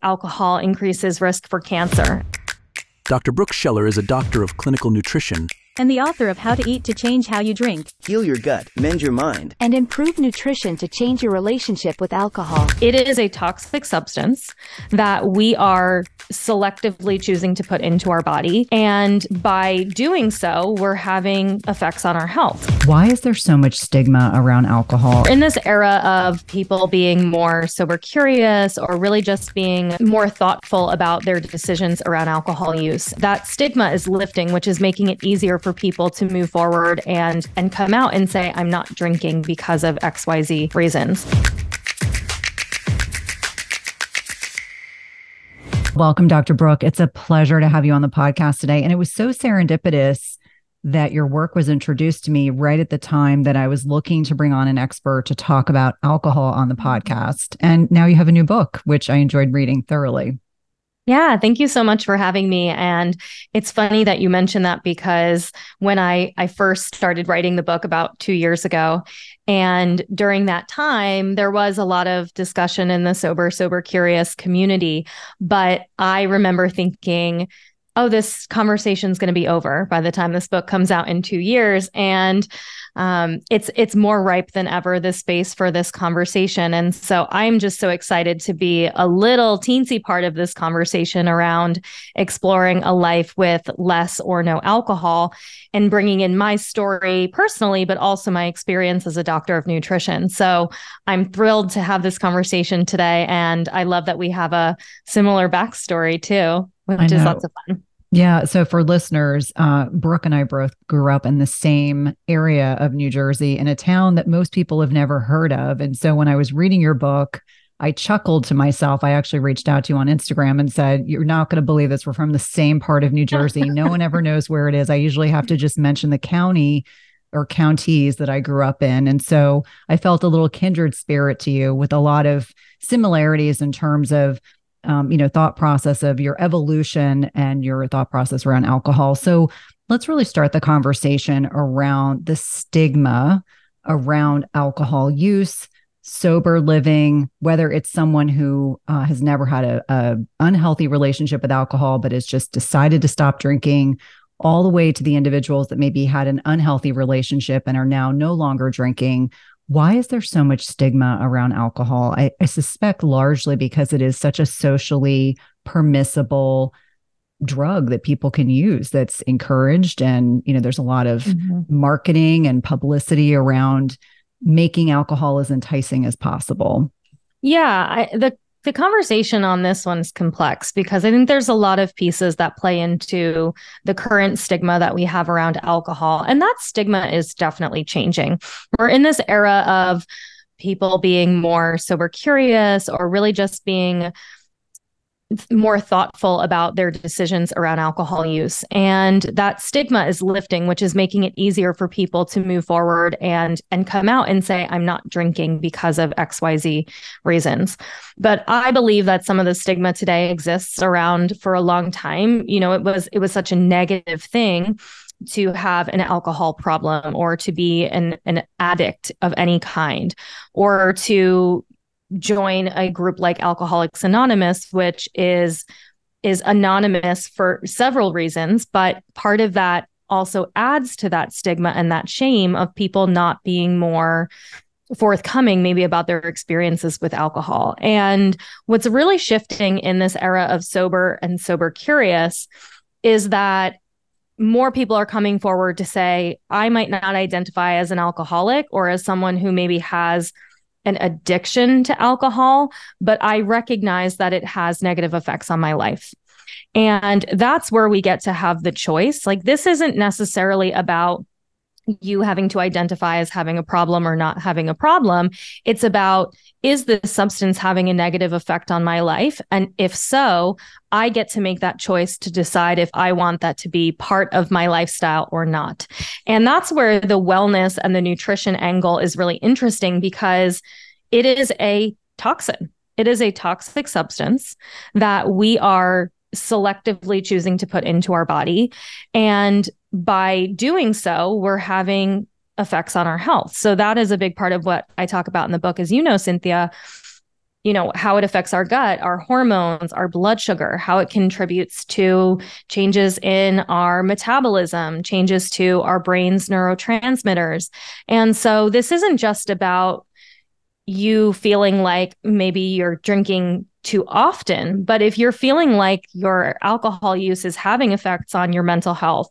alcohol increases risk for cancer. Dr. Brooke Scheller is a doctor of clinical nutrition and the author of How to Eat to Change How You Drink, Heal Your Gut, Mend Your Mind, and Improve Nutrition to Change Your Relationship with Alcohol. It is a toxic substance that we are selectively choosing to put into our body. And by doing so, we're having effects on our health. Why is there so much stigma around alcohol? In this era of people being more sober curious or really just being more thoughtful about their decisions around alcohol use, that stigma is lifting, which is making it easier for people to move forward and come out and say, I'm not drinking because of XYZ reasons. Welcome, Dr. Brooke. It's a pleasure to have you on the podcast today. And it was so serendipitous that your work was introduced to me right at the time that I was looking to bring on an expert to talk about alcohol on the podcast. And now you have a new book, which I enjoyed reading thoroughly. Yeah, thank you so much for having me. And it's funny that you mentioned that because when I first started writing the book about 2 years ago, and during that time, there was a lot of discussion in the sober curious community. But I remember thinking, oh, this conversation is going to be over by the time this book comes out in 2 years. And it's more ripe than ever, this space for this conversation. And so I'm just so excited to be a little teensy part of this conversation around exploring a life with less or no alcohol and bringing in my story personally, but also my experience as a doctor of nutrition. So I'm thrilled to have this conversation today. And I love that we have a similar backstory too, which is lots of fun. Yeah. So for listeners, Brooke and I both grew up in the same area of New Jersey in a town that most people have never heard of. And so when I was reading your book, I chuckled to myself. I actually reached out to you on Instagram and said, you're not going to believe this. We're from the same part of New Jersey. No one ever knows where it is. I usually have to just mention the county or counties that I grew up in. And so I felt a little kindred spirit to you with a lot of similarities in terms of thought process of your evolution and your thought process around alcohol. So let's really start the conversation around the stigma around alcohol use, sober living, whether it's someone who has never had a unhealthy relationship with alcohol, but has just decided to stop drinking, all the way to the individuals that maybe had an unhealthy relationship and are now no longer drinking. Why is there so much stigma around alcohol? I suspect largely because it is such a socially permissible drug that people can use that's encouraged. And, there's a lot of marketing and publicity around making alcohol as enticing as possible. Yeah, the conversation on this one's complex because I think there's a lot of pieces that play into the current stigma that we have around alcohol. And that stigma is definitely changing. We're in this era of people being more sober curious or really just being more thoughtful about their decisions around alcohol use. And that stigma is lifting, which is making it easier for people to move forward and come out and say, I'm not drinking because of XYZ reasons. But I believe that some of the stigma today exists around for a long time. It was such a negative thing to have an alcohol problem or to be an addict of any kind or to join a group like Alcoholics Anonymous, which is anonymous for several reasons, but part of that also adds to that stigma and that shame of people not being more forthcoming maybe about their experiences with alcohol. And what's really shifting in this era of sober and sober curious is that more people are coming forward to say, I might not identify as an alcoholic or as someone who maybe has an addiction to alcohol, but I recognize that it has negative effects on my life. And that's where we get to have the choice. Like, this isn't necessarily about you having to identify as having a problem or not having a problem. It's about, is this substance having a negative effect on my life? And if so, I get to make that choice to decide if I want that to be part of my lifestyle or not. And that's where the wellness and the nutrition angle is really interesting because it is a toxin. It is a toxic substance that we are selectively choosing to put into our body. And by doing so, we're having effects on our health. So that is a big part of what I talk about in the book. As you know, Cynthia, how it affects our gut, our hormones, our blood sugar, how it contributes to changes in our metabolism, changes to our brain's neurotransmitters. And so this isn't just about you feeling like maybe you're drinking too often, but if you're feeling like your alcohol use is having effects on your mental health,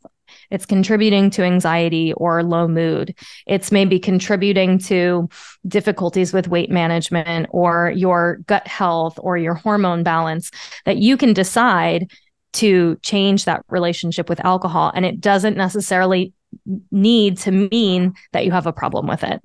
it's contributing to anxiety or low mood. It's maybe contributing to difficulties with weight management or your gut health or your hormone balance, that you can decide to change that relationship with alcohol. And it doesn't necessarily need to mean that you have a problem with it.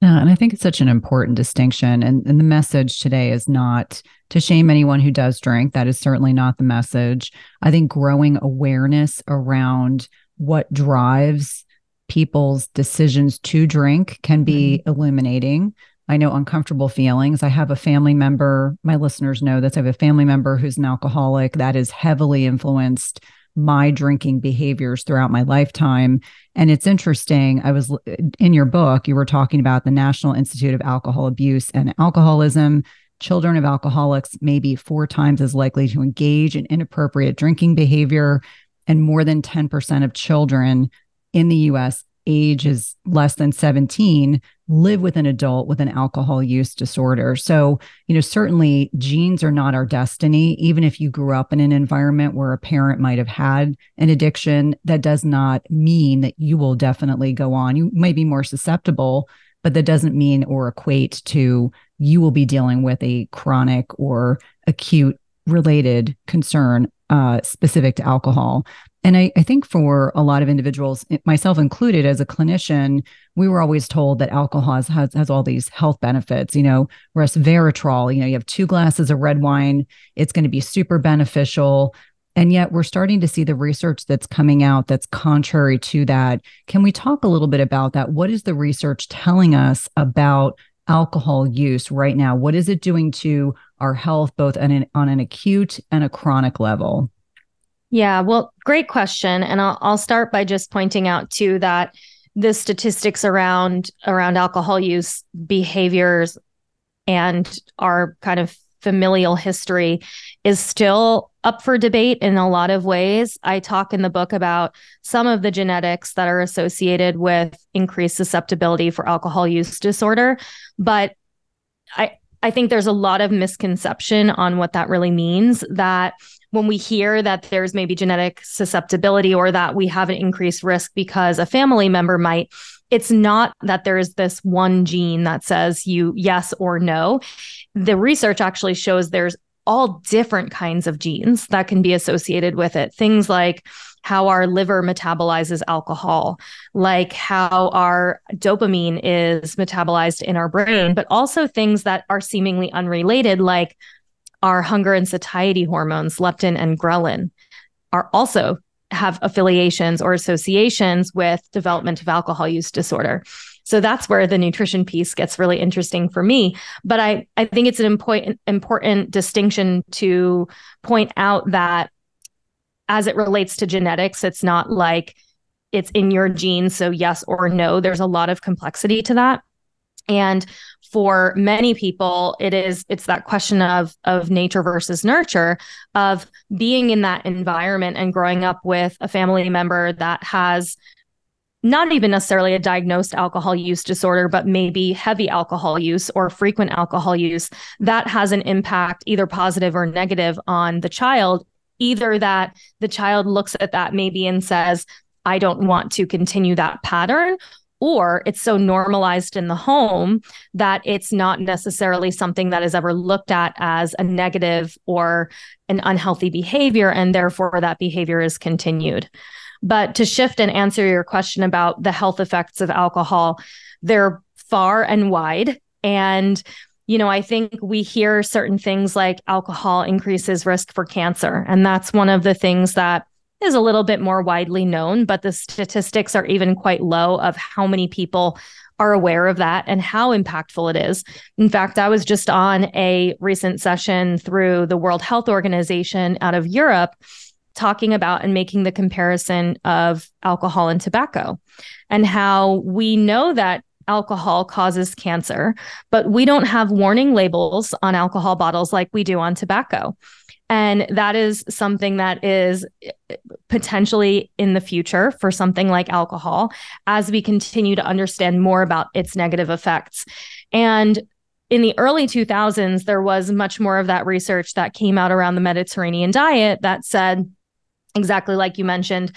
Yeah, and I think it's such an important distinction. And the message today is not to shame anyone who does drink. That is certainly not the message. I think growing awareness around what drives people's decisions to drink can be illuminating. I know uncomfortable feelings. I have a family member, my listeners know this, I have a family member who's an alcoholic that has heavily influenced my drinking behaviors throughout my lifetime. And it's interesting. I was in your book, you were talking about the National Institute of Alcohol Abuse and Alcoholism. Children of alcoholics may be 4 times as likely to engage in inappropriate drinking behavior. And more than 10% of children in the US ages less than 17 live with an adult with an alcohol use disorder. So, certainly genes are not our destiny. Even if you grew up in an environment where a parent might have had an addiction, that does not mean that you will definitely go on. You may be more susceptible, but that doesn't mean or equate to you will be dealing with a chronic or acute related concern specific to alcohol. And I think for a lot of individuals, myself included as a clinician, we were always told that alcohol has all these health benefits, resveratrol, you have 2 glasses of red wine, it's going to be super beneficial. And yet we're starting to see the research that's coming out that's contrary to that. Can we talk a little bit about that? What is the research telling us about alcohol use right now? What is it doing to our health, both on an acute and a chronic level? Yeah, well, great question. And I'll start by just pointing out too that the statistics around alcohol use behaviors and our kind of familial history is still up for debate in a lot of ways. I talk in the book about some of the genetics that are associated with increased susceptibility for alcohol use disorder, but I think there's a lot of misconception on what that really means, that when we hear that there's maybe genetic susceptibility or that we have an increased risk because a family member might, it's not that there is this one gene that says you yes or no. The research actually shows there's all different kinds of genes that can be associated with it. Things like how our liver metabolizes alcohol, like how our dopamine is metabolized in our brain, but also things that are seemingly unrelated, like our hunger and satiety hormones, leptin and ghrelin, are also have affiliations or associations with development of alcohol use disorder. So that's where the nutrition piece gets really interesting for me. But I think it's an important distinction to point out that as it relates to genetics, it's not like it's in your genes, so yes or no. There's a lot of complexity to that. And for many people, it's that question of nature versus nurture, of being in that environment and growing up with a family member that has not even necessarily a diagnosed alcohol use disorder, but maybe heavy alcohol use or frequent alcohol use. That has an impact, either positive or negative, on the child. Either that the child looks at that maybe and says, I don't want to continue that pattern, or it's so normalized in the home that it's not necessarily something that is ever looked at as a negative or an unhealthy behavior, and therefore that behavior is continued. But to shift and answer your question about the health effects of alcohol, they're far and wide. And I think we hear certain things like alcohol increases risk for cancer. And that's one of the things that is a little bit more widely known, but the statistics are even quite low of how many people are aware of that and how impactful it is. In fact, I was just on a recent session through the World Health Organization out of Europe, talking about and making the comparison of alcohol and tobacco, and how we know that alcohol causes cancer, but we don't have warning labels on alcohol bottles like we do on tobacco. And that is something that is potentially in the future for something like alcohol as we continue to understand more about its negative effects. And in the early 2000s, there was much more of that research that came out around the Mediterranean diet that said, exactly like you mentioned,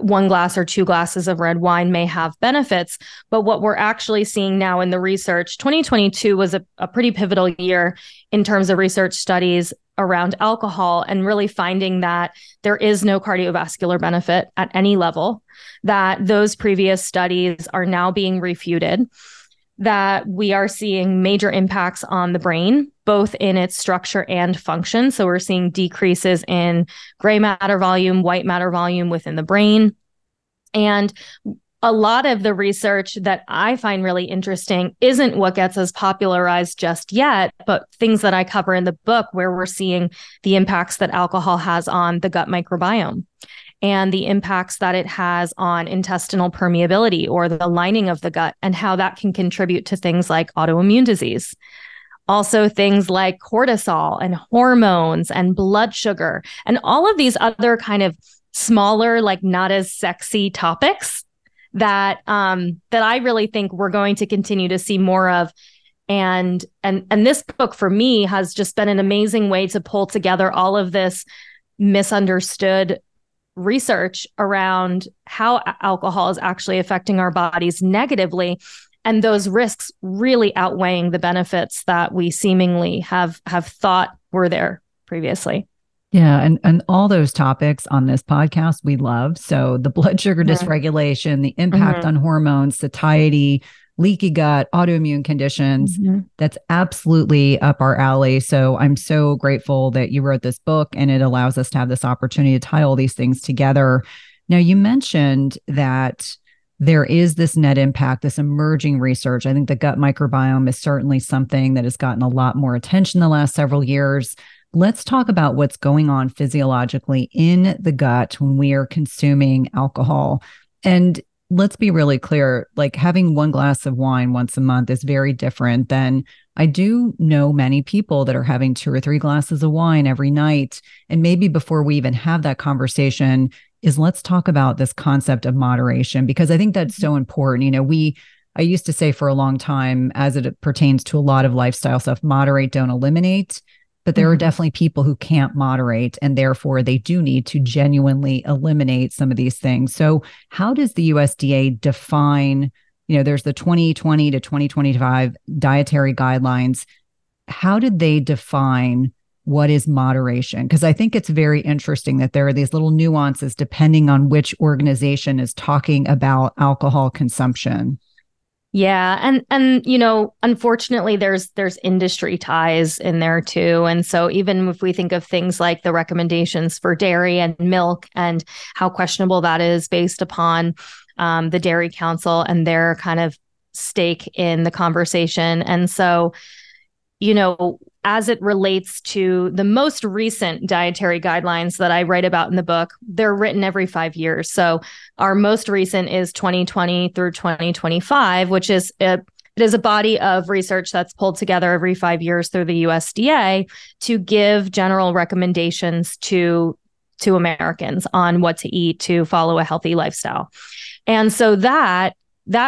1 glass or 2 glasses of red wine may have benefits. But what we're actually seeing now in the research, 2022 was a pretty pivotal year in terms of research studies around alcohol and really finding that there is no cardiovascular benefit at any level, that those previous studies are now being refuted, that we are seeing major impacts on the brain, both in its structure and function. So we're seeing decreases in gray matter volume, white matter volume within the brain. And a lot of the research that I find really interesting isn't what gets us popularized just yet, but things that I cover in the book where we're seeing the impacts that alcohol has on the gut microbiome and the impacts that it has on intestinal permeability or the lining of the gut and how that can contribute to things like autoimmune disease. Also things like cortisol and hormones and blood sugar and all of these other kind of smaller, like not as sexy topics that I really think we're going to continue to see more of. And this book for me has just been an amazing way to pull together all of this misunderstood research around how alcohol is actually affecting our bodies negatively, and those risks really outweighing the benefits that we seemingly have thought were there previously. Yeah. And all those topics on this podcast we love. So the blood sugar dysregulation, the impact on hormones, satiety, leaky gut, autoimmune conditions, that's absolutely up our alley. So I'm so grateful that you wrote this book and it allows us to have this opportunity to tie all these things together. Now, you mentioned that there is this net impact, this emerging research. I think the gut microbiome is certainly something that has gotten a lot more attention the last several years. Let's talk about what's going on physiologically in the gut when we are consuming alcohol. And let's be really clear, like having 1 glass of wine once a month is very different than I do know many people that are having 2 or 3 glasses of wine every night. And maybe before we even have that conversation is let's talk about this concept of moderation, because I think that's so important. You know, I used to say for a long time, as it pertains to a lot of lifestyle stuff, moderate, don't eliminate. But there are definitely people who can't moderate, and therefore they do need to genuinely eliminate some of these things. So how does the USDA define, there's the 2020 to 2025 dietary guidelines. How did they define what is moderation? Because I think it's very interesting that there are these little nuances depending on which organization is talking about alcohol consumption. Yeah. And unfortunately, there's industry ties in there too. And so even if we think of things like the recommendations for dairy and milk and how questionable that is based upon the Dairy Council and their kind of stake in the conversation. And so, as it relates to the most recent dietary guidelines that I write about in the book, they're written every 5 years. So our most recent is 2020 through 2025, which is it is a body of research that's pulled together every 5 years through the USDA to give general recommendations to Americans on what to eat to follow a healthy lifestyle. And so that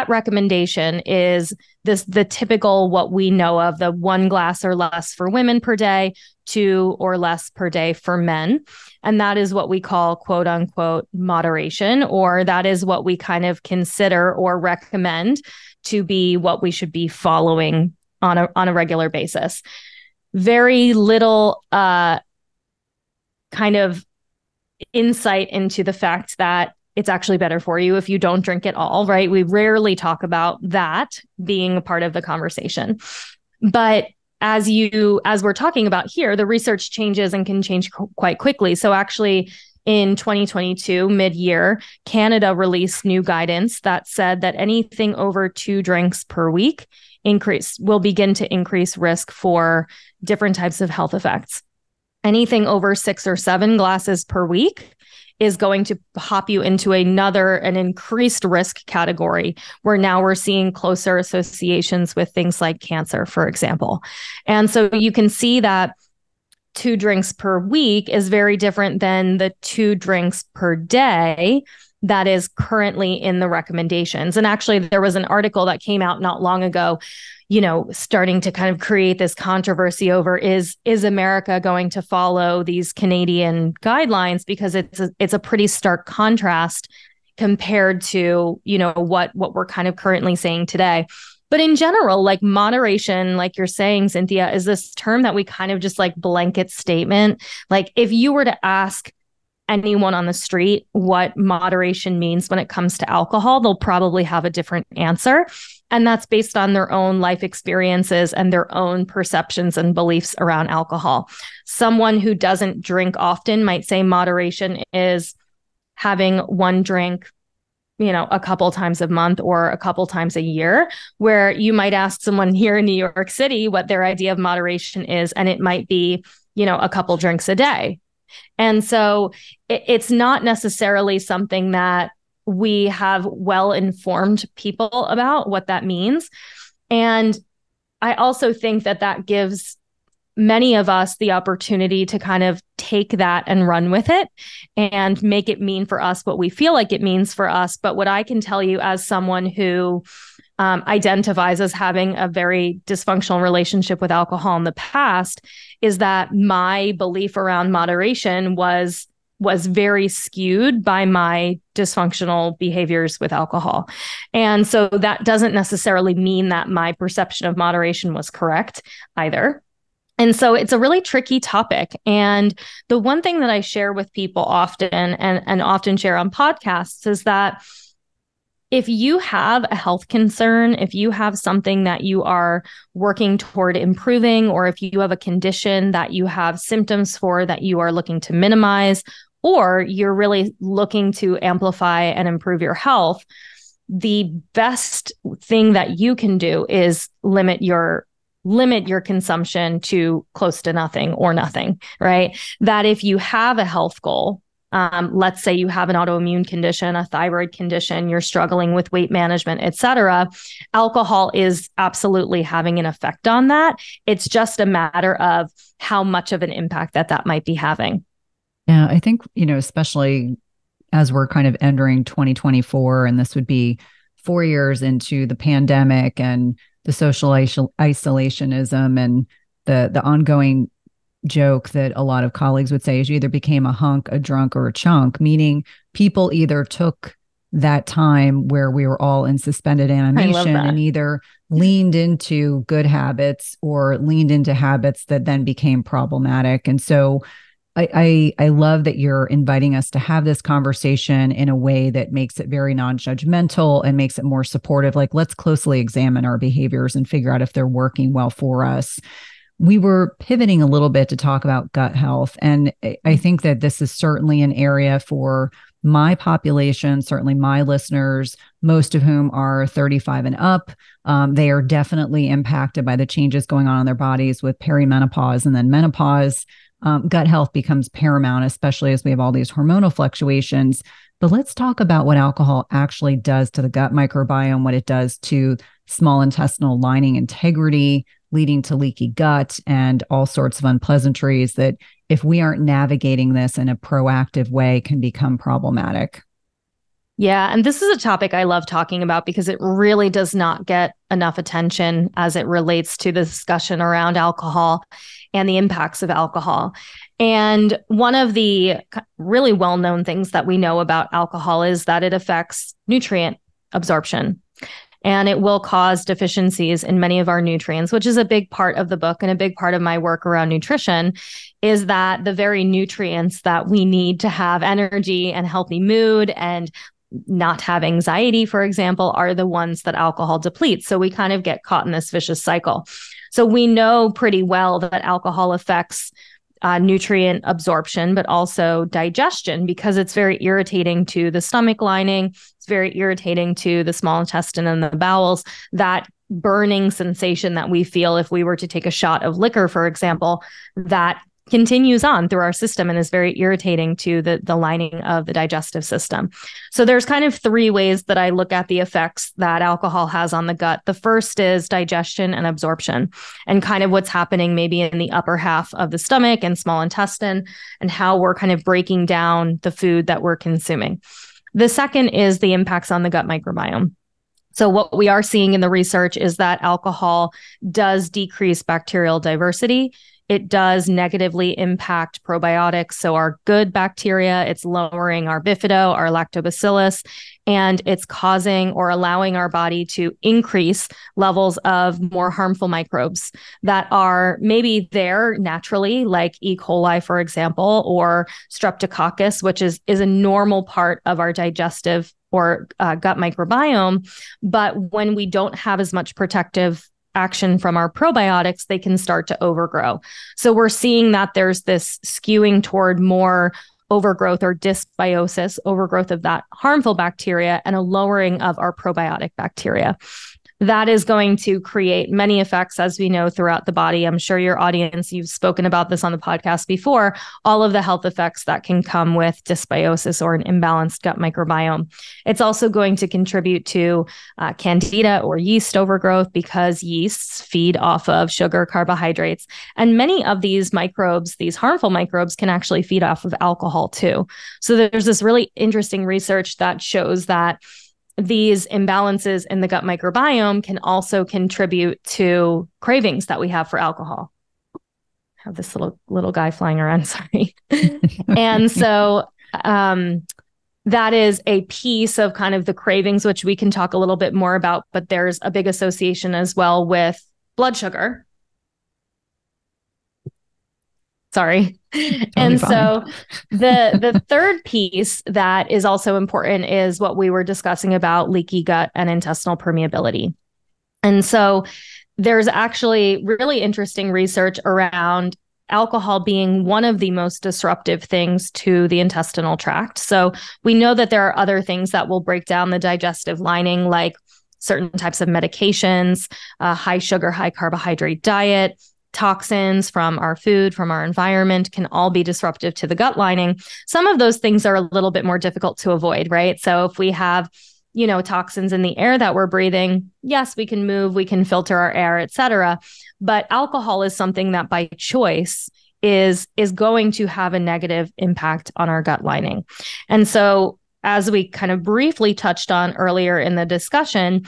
recommendation is the typical, what we know of, the 1 glass or less for women per day, 2 or less per day for men. And that is what we call quote unquote moderation, or that is what we kind of consider or recommend to be what we should be following on a regular basis. Very little kind of insight into the fact that it's actually better for you if you don't drink at all, right? We rarely talk about that being a part of the conversation. But as we're talking about here, the research changes and can change quite quickly. So actually in 2022, mid-year, Canada released new guidance that said that anything over 2 drinks per week will begin to increase risk for different types of health effects. Anything over 6 or 7 glasses per week is going to pop you into an increased risk category where now we're seeing closer associations with things like cancer, for example. And so you can see that 2 drinks per week is very different than the 2 drinks per day that is currently in the recommendations. And actually, there was an article that came out not long ago, starting to kind of create this controversy over is America going to follow these Canadian guidelines, because it's a pretty stark contrast compared to, what we're kind of currently saying today. But in general, like moderation, like you're saying, Cynthia, is this term that we kind of just like blanket statement. Like if you were to ask anyone on the street what moderation means when it comes to alcohol, they'll probably have a different answer. And that's based on their own life experiences and their own perceptions and beliefs around alcohol. Someone who doesn't drink often might say moderation is having 1 drink, a couple times a month or a couple times a year, where you might ask someone here in New York City what their idea of moderation is, and it might be, a couple drinks a day. And so it's not necessarily something that we have well-informed people about what that means. And I also think that gives many of us the opportunity to kind of take that and run with it and make it mean for us what we feel like it means for us. But what I can tell you as someone who identifies as having a very dysfunctional relationship with alcohol in the past is that my belief around moderation was very skewed by my dysfunctional behaviors with alcohol. And so that doesn't necessarily mean that my perception of moderation was correct either. And so it's a really tricky topic. And the one thing that I share with people often and often share on podcasts is that if you have a health concern, if you have something that you are working toward improving, or if you have a condition that you have symptoms for that you are looking to minimize, or you're really looking to amplify and improve your health, the best thing that you can do is limit your consumption to close to nothing or nothing, right? That if you have a health goal, let's say you have an autoimmune condition, a thyroid condition, you're struggling with weight management, et cetera, alcohol is absolutely having an effect on that. It's just a matter of how much of an impact that might be having. Yeah, I think, especially as we're kind of entering 2024, and this would be 4 years into the pandemic and the social isolationism and the ongoing joke that a lot of colleagues would say is you either became a hunk, a drunk, or a chunk, meaning people either took that time where we were all in suspended animation and either leaned into good habits or leaned into habits that then became problematic. And so I love that you're inviting us to have this conversation in a way that makes it very non-judgmental and makes it more supportive. Like, let's closely examine our behaviors and figure out if they're working well for us. We were pivoting a little bit to talk about gut health. And I think that this is certainly an area for my population, certainly my listeners, most of whom are 35 and up. They are definitely impacted by the changes going on in their bodies with perimenopause and then menopause. Gut health becomes paramount, especially as we have all these hormonal fluctuations. But let's talk about what alcohol actually does to the gut microbiome, what it does to small intestinal lining integrity, leading to leaky gut and all sorts of unpleasantries that, if we aren't navigating this in a proactive way, can become problematic. Yeah, and this is a topic I love talking about because it really does not get enough attention as it relates to the discussion around alcohol and the impacts of alcohol. And one of the really well-known things that we know about alcohol is that it affects nutrient absorption. And it will cause deficiencies in many of our nutrients, which is a big part of the book and a big part of my work around nutrition, is that the very nutrients that we need to have energy and healthy mood and not have anxiety, for example, are the ones that alcohol depletes. So we kind of get caught in this vicious cycle. So we know pretty well that alcohol affects nutrient absorption, but also digestion, because it's very irritating to the stomach lining. It's very irritating to the small intestine and the bowels. That burning sensation that we feel if we were to take a shot of liquor, for example, that continues on through our system and is very irritating to the lining of the digestive system. So there's kind of three ways that I look at the effects that alcohol has on the gut. The first is digestion and absorption, and kind of what's happening maybe in the upper half of the stomach and small intestine, and how we're kind of breaking down the food that we're consuming. The second is the impacts on the gut microbiome. So what we are seeing in the research is that alcohol does decrease bacterial diversity. It does negatively impact probiotics. So our good bacteria, it's lowering our bifido, our lactobacillus, and it's causing or allowing our body to increase levels of more harmful microbes that are maybe there naturally, like E. coli, for example, or streptococcus, which is a normal part of our digestive or gut microbiome. But when we don't have as much protective action from our probiotics, they can start to overgrow. So we're seeing that there's this skewing toward more overgrowth or dysbiosis, overgrowth of that harmful bacteria, and a lowering of our probiotic bacteria. That is going to create many effects, as we know, throughout the body. I'm sure your audience, you've spoken about this on the podcast before, all of the health effects that can come with dysbiosis or an imbalanced gut microbiome. It's also going to contribute to candida or yeast overgrowth, because yeasts feed off of sugar, carbohydrates. And many of these microbes, these harmful microbes, can actually feed off of alcohol too. So there's this really interesting research that shows that these imbalances in the gut microbiome can also contribute to cravings that we have for alcohol. I have this little guy flying around, sorry. And so that is a piece of kind of the cravings, which we can talk a little bit more about, but there's a big association as well with blood sugar. Sorry. Totally and fine. So the third piece that is also important is what we were discussing about leaky gut and intestinal permeability. And so there's actually really interesting research around alcohol being one of the most disruptive things to the intestinal tract. So we know that there are other things that will break down the digestive lining, like certain types of medications, high sugar, high carbohydrate diet, toxins from our food, from our environment, can all be disruptive to the gut lining. Some of those things are a little bit more difficult to avoid, right? So if we have, toxins in the air that we're breathing, yes, we can move, we can filter our air, et cetera. But alcohol is something that by choice is going to have a negative impact on our gut lining. And so, as we kind of briefly touched on earlier in the discussion,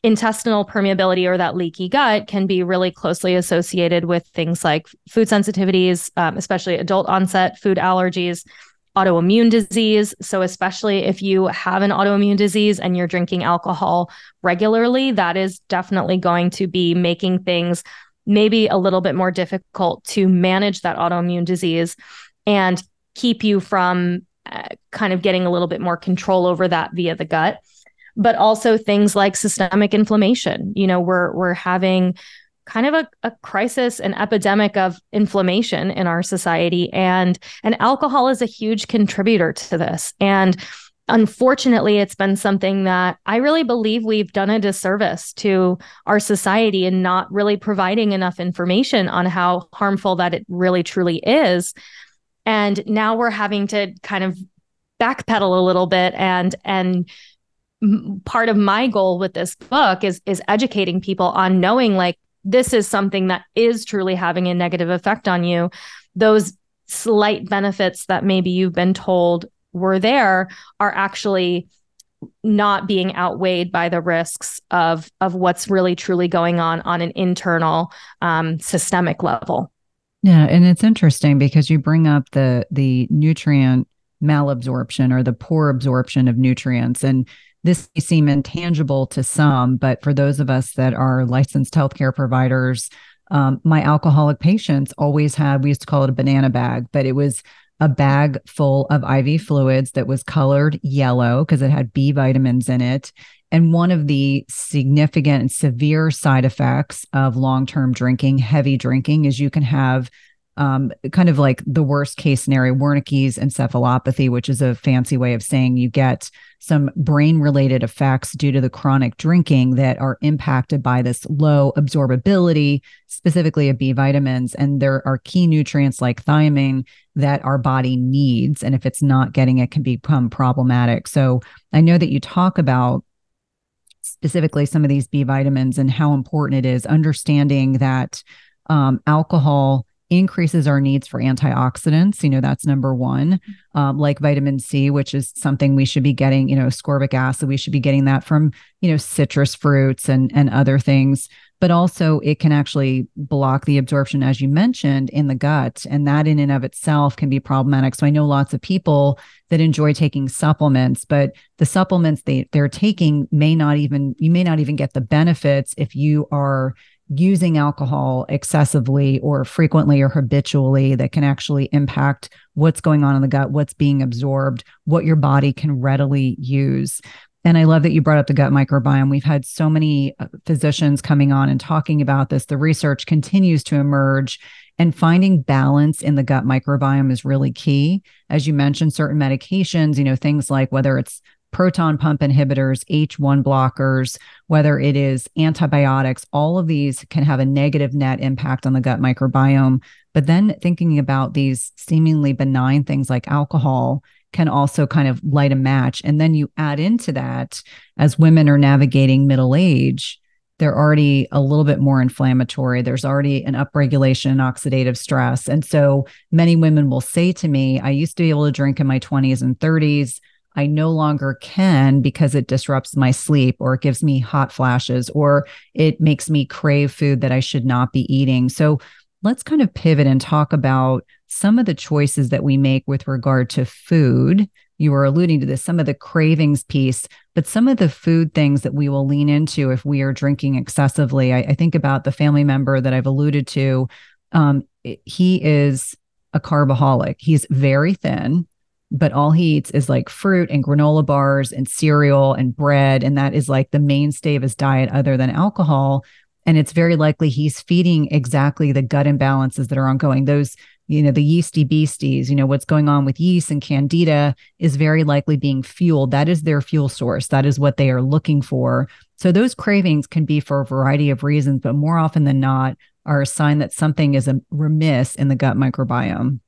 intestinal permeability, or that leaky gut, can be really closely associated with things like food sensitivities, especially adult onset food allergies, autoimmune disease. So especially if you have an autoimmune disease and you're drinking alcohol regularly, that is definitely going to be making things maybe a little bit more difficult to manage that autoimmune disease and keep you from kind of getting a little bit more control over that via the gut. But also things like systemic inflammation. We're having kind of a crisis, an epidemic of inflammation in our society, and alcohol is a huge contributor to this. And unfortunately, it's been something that I really believe we've done a disservice to our society in not really providing enough information on how harmful that it really truly is. And now we're having to kind of backpedal a little bit, and part of my goal with this book is educating people on knowing, like, this is something that is truly having a negative effect on you. Those slight benefits that maybe you've been told were there are actually not being outweighed by the risks of what's really truly going on an internal systemic level. Yeah, and it's interesting because you bring up the nutrient malabsorption, or the poor absorption of nutrients, and this may seem intangible to some, but for those of us that are licensed healthcare providers, my alcoholic patients always had, we used to call it a banana bag, but it was a bag full of IV fluids that was colored yellow because it had B vitamins in it. And one of the significant and severe side effects of long-term drinking, heavy drinking, is you can have kind of like the worst case scenario, Wernicke's encephalopathy, which is a fancy way of saying you get some brain related effects due to the chronic drinking that are impacted by this low absorbability, specifically of B vitamins. And there are key nutrients like thiamine that our body needs. And if it's not getting it, can become problematic. So I know that you talk about specifically some of these B vitamins and how important it is understanding that alcohol increases our needs for antioxidants. That's number one, like vitamin C, which is something we should be getting, ascorbic acid. We should be getting that from, citrus fruits and other things. But also it can actually block the absorption, as you mentioned, in the gut. And that in and of itself can be problematic. So I know lots of people that enjoy taking supplements, but the supplements they're taking you may not even get the benefits if you are using alcohol excessively or frequently or habitually. That can actually impact what's going on in the gut, what's being absorbed, what your body can readily use. And I love that you brought up the gut microbiome. We've had so many physicians coming on and talking about this. The research continues to emerge, and finding balance in the gut microbiome is really key. As you mentioned, certain medications, things like whether it's proton pump inhibitors, H1 blockers, whether it is antibiotics, all of these can have a negative net impact on the gut microbiome. But then thinking about these seemingly benign things like alcohol can also kind of light a match. And then you add into that, as women are navigating middle age, they're already a little bit more inflammatory. There's already an upregulation in oxidative stress. And so many women will say to me, I used to be able to drink in my 20s and 30s. I no longer can because it disrupts my sleep, or it gives me hot flashes, or it makes me crave food that I should not be eating. So let's kind of pivot and talk about some of the choices that we make with regard to food. You were alluding to this, some of the cravings piece, but some of the food things that we will lean into if we are drinking excessively. I think about the family member that I've alluded to. He is a carboholic. He's very thin, but all he eats is like fruit and granola bars and cereal and bread. And that is like the mainstay of his diet other than alcohol. And it's very likely he's feeding exactly the gut imbalances that are ongoing. Those, the yeasty beasties, what's going on with yeast and candida is very likely being fueled. That is their fuel source. That is what they are looking for. So those cravings can be for a variety of reasons, but more often than not are a sign that something is remiss in the gut microbiome.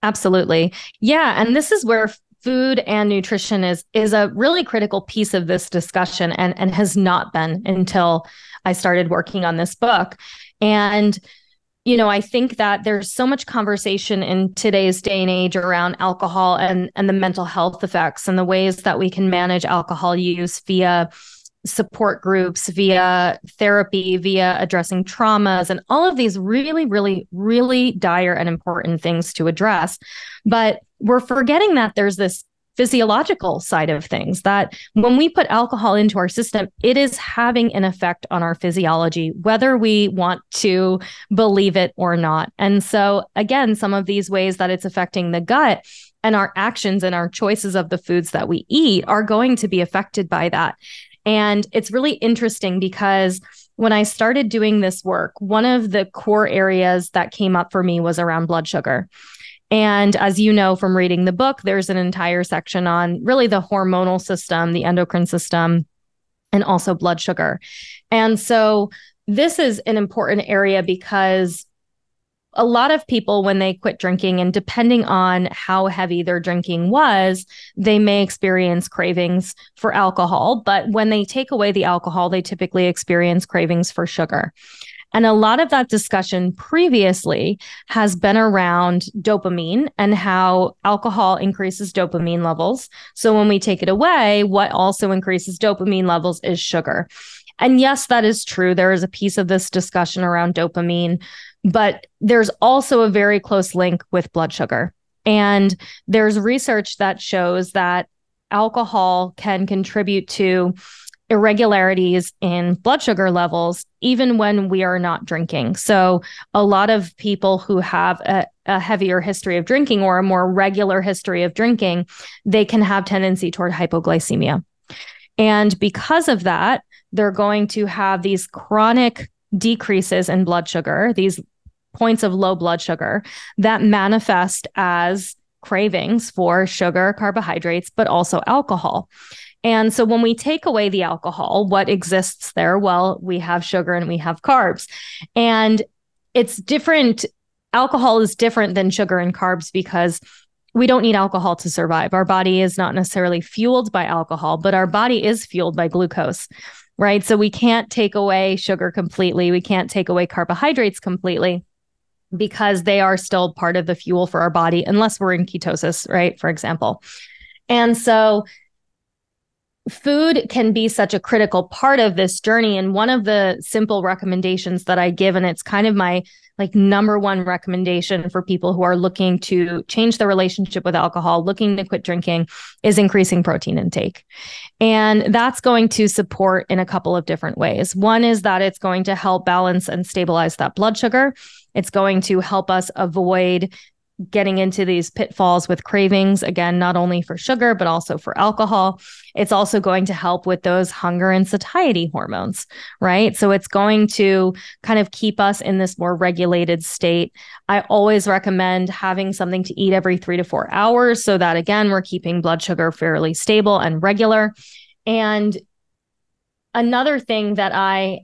Absolutely. Yeah. And this is where food and nutrition is a really critical piece of this discussion, and has not been until I started working on this book. And, I think that there's so much conversation in today's day and age around alcohol and the mental health effects and the ways that we can manage alcohol use via support groups, via therapy, via addressing traumas, and all of these really, really, really dire and important things to address. But we're forgetting that there's this physiological side of things, that when we put alcohol into our system, it is having an effect on our physiology, whether we want to believe it or not. And so again, some of these ways that it's affecting the gut and our actions and our choices of the foods that we eat are going to be affected by that. And it's really interesting because when I started doing this work, one of the core areas that came up for me was around blood sugar. And as you know from reading the book, there's an entire section on really the hormonal system, the endocrine system, and also blood sugar. And so this is an important area because a lot of people, when they quit drinking, and depending on how heavy their drinking was, they may experience cravings for alcohol. But when they take away the alcohol, they typically experience cravings for sugar. And a lot of that discussion previously has been around dopamine and how alcohol increases dopamine levels. So when we take it away, what also increases dopamine levels is sugar. And yes, that is true. There is a piece of this discussion around dopamine, but there's also a very close link with blood sugar. And there's research that shows that alcohol can contribute to irregularities in blood sugar levels, even when we are not drinking. So a lot of people who have a heavier history of drinking or a more regular history of drinking, they can have tendency toward hypoglycemia. And because of that, they're going to have these chronic decreases in blood sugar, these points of low blood sugar that manifest as cravings for sugar, carbohydrates, but also alcohol. And so when we take away the alcohol, what exists there? Well, we have sugar and we have carbs. And it's different. Alcohol is different than sugar and carbs because we don't need alcohol to survive. Our body is not necessarily fueled by alcohol, but our body is fueled by glucose, right? So we can't take away sugar completely. We can't take away carbohydrates completely because they are still part of the fuel for our body, unless we're in ketosis, right? For example. And so food can be such a critical part of this journey. And one of the simple recommendations that I give, and it's kind of my number one recommendation for people who are looking to change their relationship with alcohol, looking to quit drinking, is increasing protein intake. And that's going to support in a couple of different ways. One is that it's going to help balance and stabilize that blood sugar. It's going to help us avoid getting into these pitfalls with cravings, again, not only for sugar, but also for alcohol. It's also going to help with those hunger and satiety hormones, right? So it's going to kind of keep us in this more regulated state. I always recommend having something to eat every 3 to 4 hours so that, again, we're keeping blood sugar fairly stable and regular. And another thing that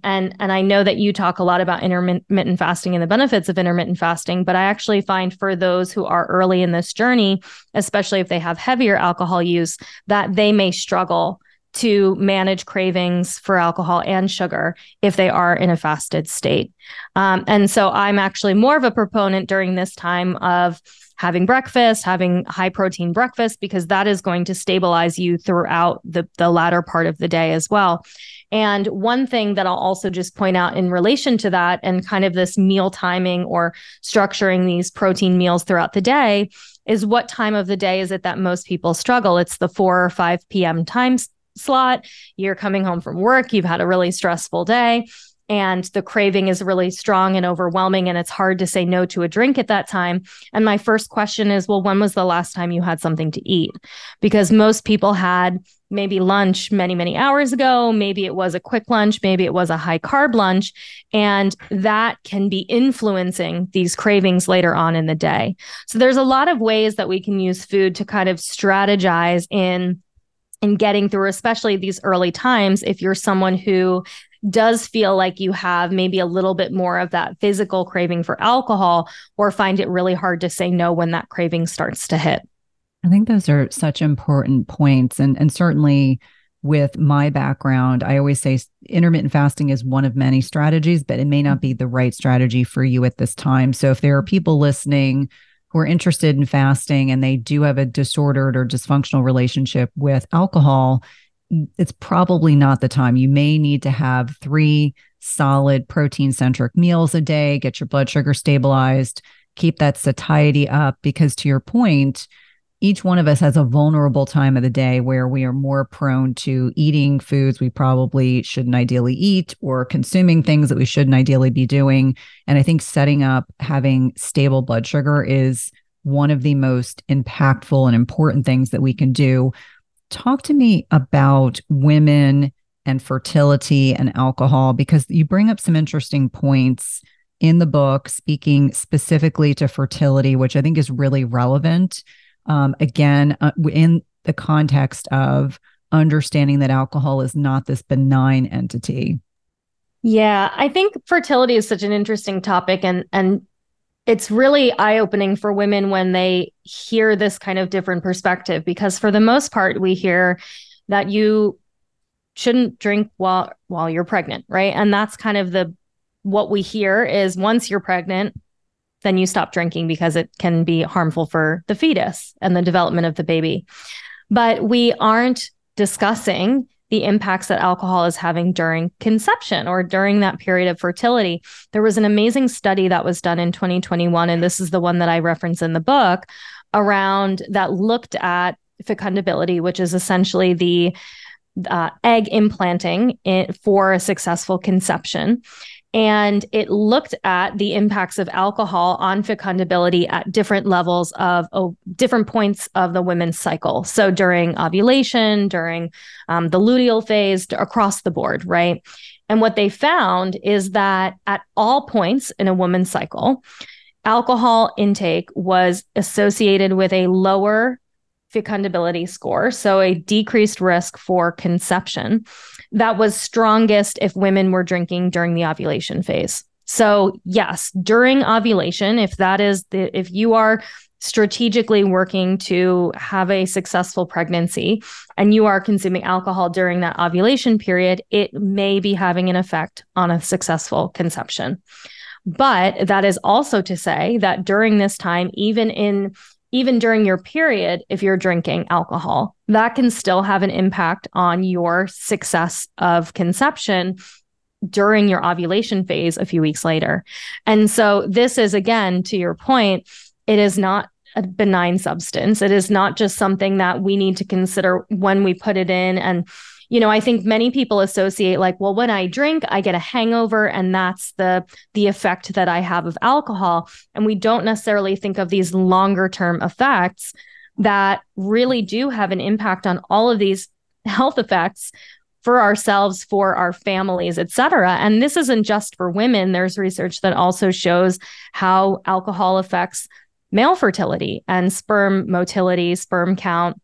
and I know that you talk a lot about intermittent fasting and the benefits of intermittent fasting, but I actually find for those who are early in this journey, especially if they have heavier alcohol use, that they may struggle to manage cravings for alcohol and sugar if they are in a fasted state. And so I'm actually more of a proponent during this time of having breakfast, having high protein breakfast, because that is going to stabilize you throughout the latter part of the day as well. And one thing that I'll also just point out in relation to that and kind of this meal timing or structuring these protein meals throughout the day is what time of the day is it that most people struggle? It's the 4 or 5 p.m. time slot. You're coming home from work, you've had a really stressful day, and the craving is really strong and overwhelming, and it's hard to say no to a drink at that time. And my first question is, well, when was the last time you had something to eat? Because most people had maybe lunch many, many hours ago. Maybe it was a quick lunch. Maybe it was a high carb lunch. And that can be influencing these cravings later on in the day. So there's a lot of ways that we can use food to kind of strategize in getting through, especially these early times, if you're someone who does feel like you have maybe a little bit more of that physical craving for alcohol, or find it really hard to say no when that craving starts to hit. I think those are such important points. And certainly with my background, I always say intermittent fasting is one of many strategies, but it may not be the right strategy for you at this time. So if there are people listening who are interested in fasting and they do have a disordered or dysfunctional relationship with alcohol, it's probably not the time. You may need to have 3 solid protein-centric meals a day, get your blood sugar stabilized, keep that satiety up, because to your point, each one of us has a vulnerable time of the day where we are more prone to eating foods we probably shouldn't ideally eat, or consuming things that we shouldn't ideally be doing. And I think setting up having stable blood sugar is one of the most impactful and important things that we can do. Talk to me about women and fertility and alcohol, because you bring up some interesting points in the book, speaking specifically to fertility, which I think is really relevant. Again, in the context of understanding that alcohol is not this benign entity. Yeah, I think fertility is such an interesting topic, and it's really eye-opening for women when they hear this kind of different perspective, because for the most part, we hear that you shouldn't drink while you're pregnant, right? And that's kind of what we hear is once you're pregnant, then you stop drinking because it can be harmful for the fetus and the development of the baby. But we aren't discussing the impacts that alcohol is having during conception or during that period of fertility. There was an amazing study that was done in 2021, and this is the one that I reference in the book, around that looked at fecundability, which is essentially the egg implanting for a successful conception. And it looked at the impacts of alcohol on fecundability at different levels of different points of the women's cycle. So during ovulation, during the luteal phase, across the board, right? And what they found is that at all points in a woman's cycle, alcohol intake was associated with a lower fecundability score, so a decreased risk for conception, that was strongest if women were drinking during the ovulation phase. So yes, during ovulation, if you are strategically working to have a successful pregnancy and you are consuming alcohol during that ovulation period, it may be having an effect on a successful conception. But that is also to say that during this time, even during your period, if you're drinking alcohol, that can still have an impact on your success of conception during your ovulation phase a few weeks later. And so this is, again, to your point, it is not a benign substance. It is not just something that we need to consider when we put it in. And, I think many people associate like, well, when I drink, I get a hangover, and that's the effect that I have of alcohol. And we don't necessarily think of these longer term effects that really do have an impact on all of these health effects for ourselves, for our families, et cetera. And this isn't just for women. There's research that also shows how alcohol affects male fertility and sperm motility, sperm count,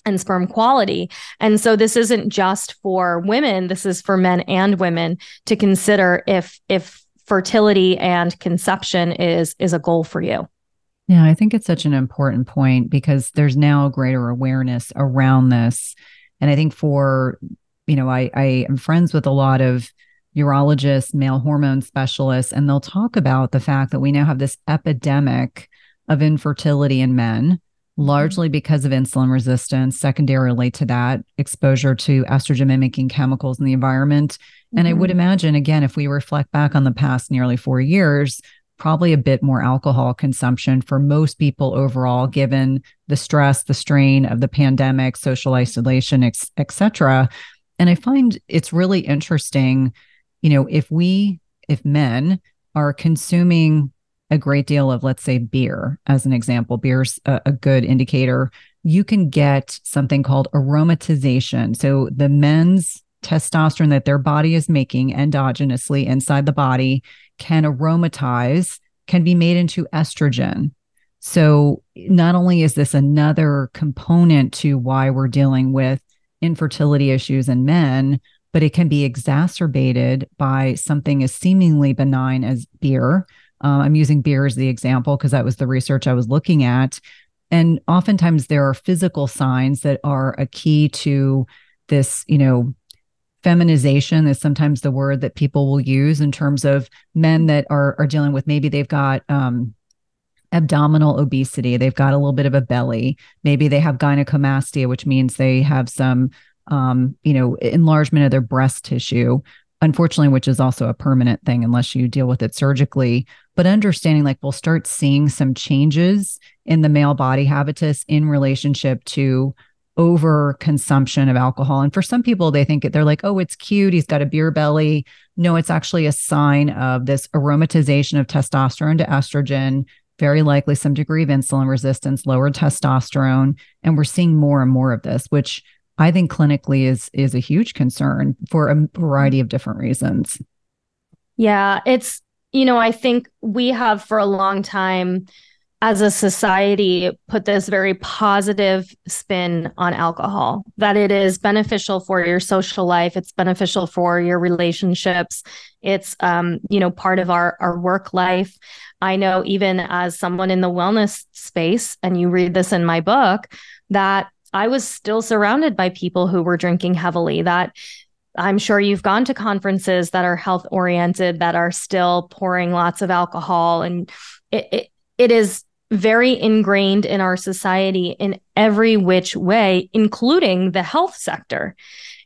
and sperm quality. And so this isn't just for women, this is for men and women to consider if fertility and conception is a goal for you. Yeah, I think it's such an important point because there's now greater awareness around this. And I think I am friends with a lot of urologists, male hormone specialists, and they'll talk about the fact that we now have this epidemic of infertility in men, largely because of insulin resistance, secondarily to that, exposure to estrogen mimicking chemicals in the environment. And I would imagine, again, if we reflect back on the past nearly 4 years, probably a bit more alcohol consumption for most people overall, given the stress, the strain of the pandemic, social isolation, et cetera. And I find it's really interesting, if men are consuming a great deal of, let's say, beer, as an example, beer's a good indicator, you can get something called aromatization. So the men's testosterone that their body is making endogenously inside the body can aromatize, can be made into estrogen. So not only is this another component to why we're dealing with infertility issues in men, but it can be exacerbated by something as seemingly benign as beer. I'm using beer as the example because that was the research I was looking at. And oftentimes there are physical signs that are a key to this, feminization is sometimes the word that people will use in terms of men that are dealing with, maybe they've got abdominal obesity, they've got a little bit of a belly, maybe they have gynecomastia, which means they have some, enlargement of their breast tissue, unfortunately, which is also a permanent thing unless you deal with it surgically. But understanding, like, we'll start seeing some changes in the male body habitus in relationship to over consumption of alcohol. And for some people, they're like, oh, it's cute, he's got a beer belly. No, it's actually a sign of this aromatization of testosterone to estrogen, very likely some degree of insulin resistance, lower testosterone. And we're seeing more and more of this, which I think clinically is a huge concern for a variety of different reasons. Yeah, it's, I think we have for a long time as a society put this very positive spin on alcohol, that it is beneficial for your social life. It's beneficial for your relationships. It's, part of our work life. I know even as someone in the wellness space, and you read this in my book, that I was still surrounded by people who were drinking heavily, that I'm sure you've gone to conferences that are health oriented, that are still pouring lots of alcohol. And it is very ingrained in our society in every which way, including the health sector.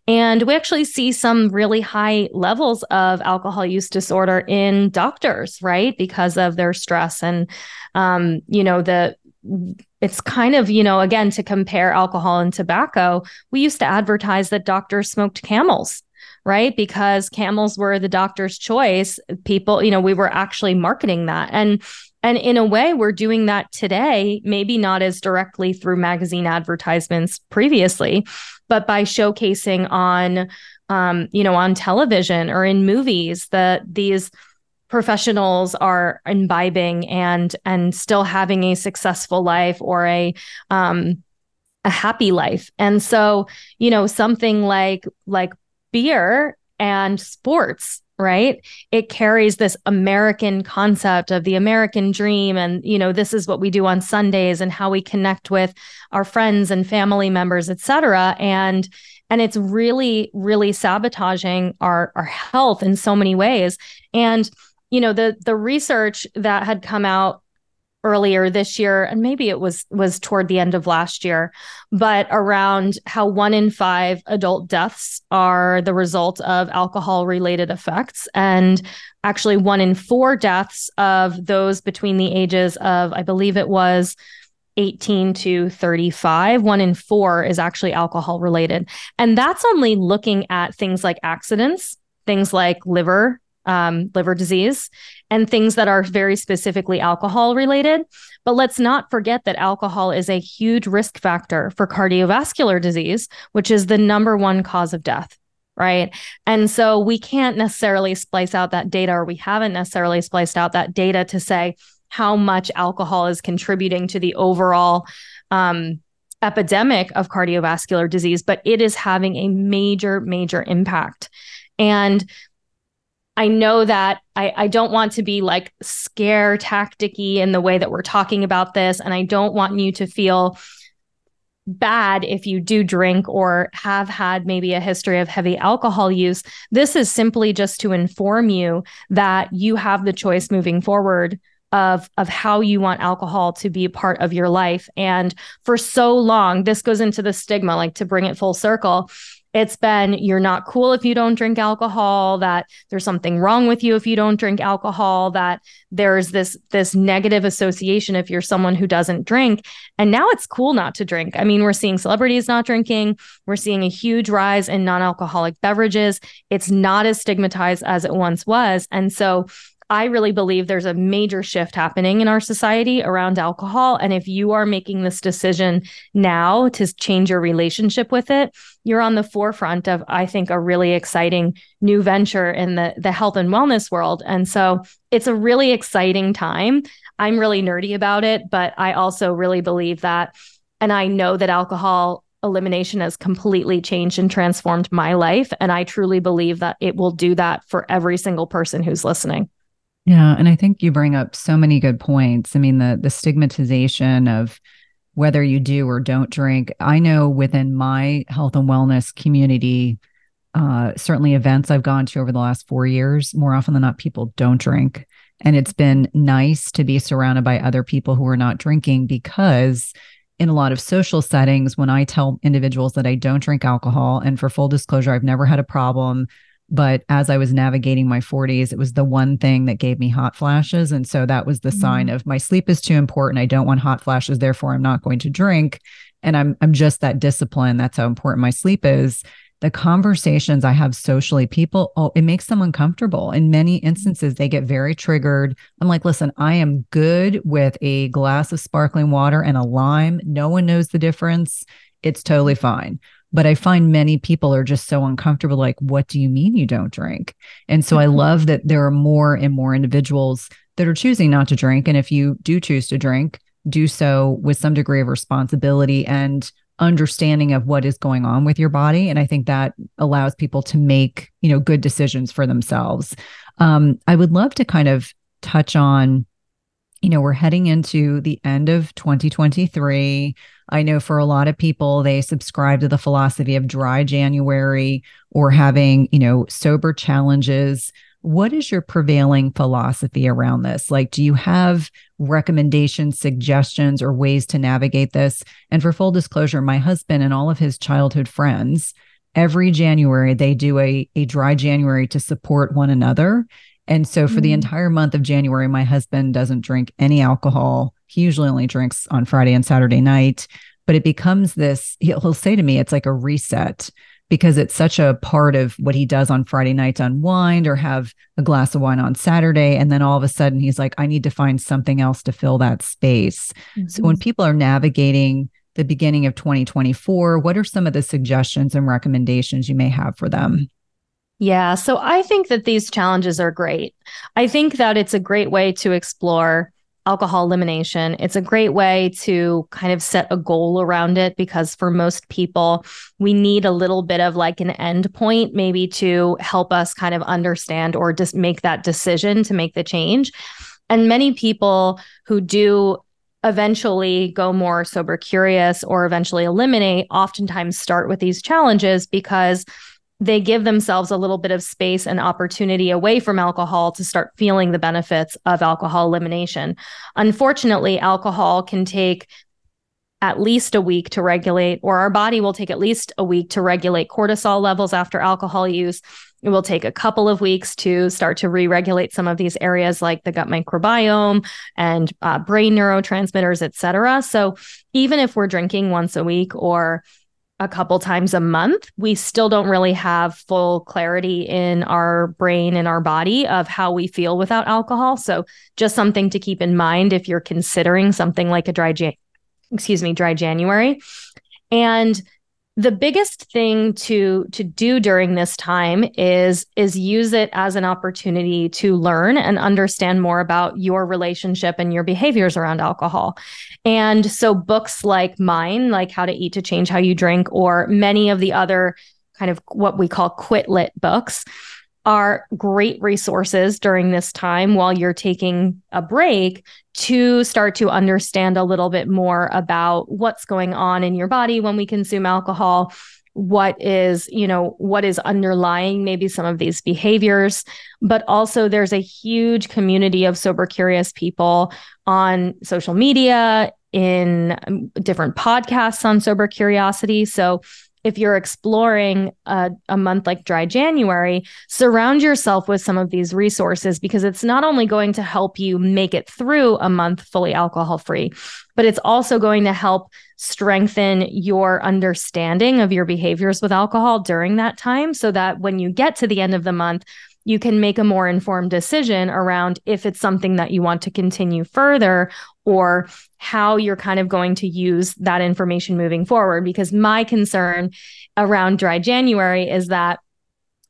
And we actually see some really high levels of alcohol use disorder in doctors, right? Because of their stress. And, it's kind of, again, to compare alcohol and tobacco, we used to advertise that doctors smoked Camels, right? Because Camels were the doctor's choice. People, we were actually marketing that. And in a way, we're doing that today, maybe not as directly through magazine advertisements previously, but by showcasing on on television or in movies, that these professionals are imbibing and still having a successful life or a happy life. And so, something like beer and sports, right? It carries this American concept of the American dream. And, this is what we do on Sundays and how we connect with our friends and family members, et cetera. And it's really, really sabotaging our health in so many ways. And, the research that had come out earlier this year, and maybe it was toward the end of last year, but around how 1 in 5 adult deaths are the result of alcohol-related effects. And actually 1 in 4 deaths of those between the ages of, I believe it was 18 to 35, 1 in 4 is actually alcohol-related. And that's only looking at things like accidents, things like liver disease, and things that are very specifically alcohol related. But let's not forget that alcohol is a huge risk factor for cardiovascular disease, which is the number 1 cause of death, right? And so we can't necessarily splice out that data, or we haven't necessarily spliced out that data to say how much alcohol is contributing to the overall epidemic of cardiovascular disease, but it is having a major, major impact. And I know that I don't want to be like scare tactic-y in the way that we're talking about this. And I don't want you to feel bad if you do drink or have had maybe a history of heavy alcohol use. This is simply just to inform you that you have the choice moving forward of how you want alcohol to be a part of your life. And for so long, this goes into the stigma, like to bring it full circle. It's been, you're not cool if you don't drink alcohol, that there's something wrong with you if you don't drink alcohol, that there's this negative association if you're someone who doesn't drink. And now it's cool not to drink. I mean, we're seeing celebrities not drinking. We're seeing a huge rise in non-alcoholic beverages. It's not as stigmatized as it once was. And so I really believe there's a major shift happening in our society around alcohol. And if you are making this decision now to change your relationship with it, you're on the forefront of, I think, a really exciting new venture in the health and wellness world. And so it's a really exciting time. I'm really nerdy about it, but I also really believe that, and I know that alcohol elimination has completely changed and transformed my life. And I truly believe that it will do that for every single person who's listening. Yeah. And I think you bring up so many good points. I mean, the stigmatization of whether you do or don't drink. I know within my health and wellness community, certainly events I've gone to over the last 4 years, more often than not, people don't drink. And it's been nice to be surrounded by other people who are not drinking, because in a lot of social settings, when I tell individuals that I don't drink alcohol, and for full disclosure, I've never had a problem. But as I was navigating my 40s, it was the one thing that gave me hot flashes. And so that was the sign of, my sleep is too important. I don't want hot flashes. Therefore, I'm not going to drink. And I'm just that disciplined. That's how important my sleep is. The conversations I have socially, it makes them uncomfortable. In many instances, they get very triggered. I'm like, listen, I am good with a glass of sparkling water and a lime. No one knows the difference. It's totally fine. But I find many people are just so uncomfortable. Like, what do you mean you don't drink? And so I love that there are more and more individuals that are choosing not to drink. And if you do choose to drink, do so with some degree of responsibility and understanding of what is going on with your body. And I think that allows people to make, good decisions for themselves. I would love to kind of touch on, we're heading into the end of 2023. I know for a lot of people, they subscribe to the philosophy of dry January or having, sober challenges. What is your prevailing philosophy around this? Like, do you have recommendations, suggestions, or ways to navigate this? And for full disclosure, my husband and all of his childhood friends, every January, they do a dry January to support one another. And so for the entire month of January, my husband doesn't drink any alcohol. He usually only drinks on Friday and Saturday night, but it becomes this, he'll say to me, it's like a reset, because it's such a part of what he does on Friday night to unwind or have a glass of wine on Saturday. And then all of a sudden he's like, I need to find something else to fill that space. So when people are navigating the beginning of 2024, what are some of the suggestions and recommendations you may have for them? Yeah, so I think that these challenges are great. I think that it's a great way to explore alcohol elimination. It's a great way to kind of set a goal around it because for most people, we need a little bit of like an end point, maybe to help us kind of understand or just make that decision to make the change. And many people who do eventually go more sober curious or eventually eliminate oftentimes start with these challenges because they give themselves a little bit of space and opportunity away from alcohol to start feeling the benefits of alcohol elimination. Unfortunately, alcohol can take at least a week to regulate, or our body will take at least a week to regulate cortisol levels after alcohol use. It will take a couple of weeks to start to re-regulate some of these areas like the gut microbiome and brain neurotransmitters, et cetera. So even if we're drinking once a week or a couple times a month, we still don't really have full clarity in our brain and our body of how we feel without alcohol. So just something to keep in mind if you're considering something like a dry January. And the biggest thing to do during this time is use it as an opportunity to learn and understand more about your relationship and your behaviors around alcohol. And so books like mine, like How to Eat to Change How You Drink, or many of the other kind of what we call quit lit books, are great resources during this time while you're taking a break to start to understand a little bit more about what's going on in your body when we consume alcohol, what is underlying maybe some of these behaviors. But also there's a huge community of sober curious people on social media, in different podcasts on sober curiosity. So if you're exploring a month like Dry January, surround yourself with some of these resources because it's not only going to help you make it through a month fully alcohol-free, but it's also going to help strengthen your understanding of your behaviors with alcohol during that time so that when you get to the end of the month, you can make a more informed decision around if it's something that you want to continue further or how you're kind of going to use that information moving forward. Because my concern around Dry January is that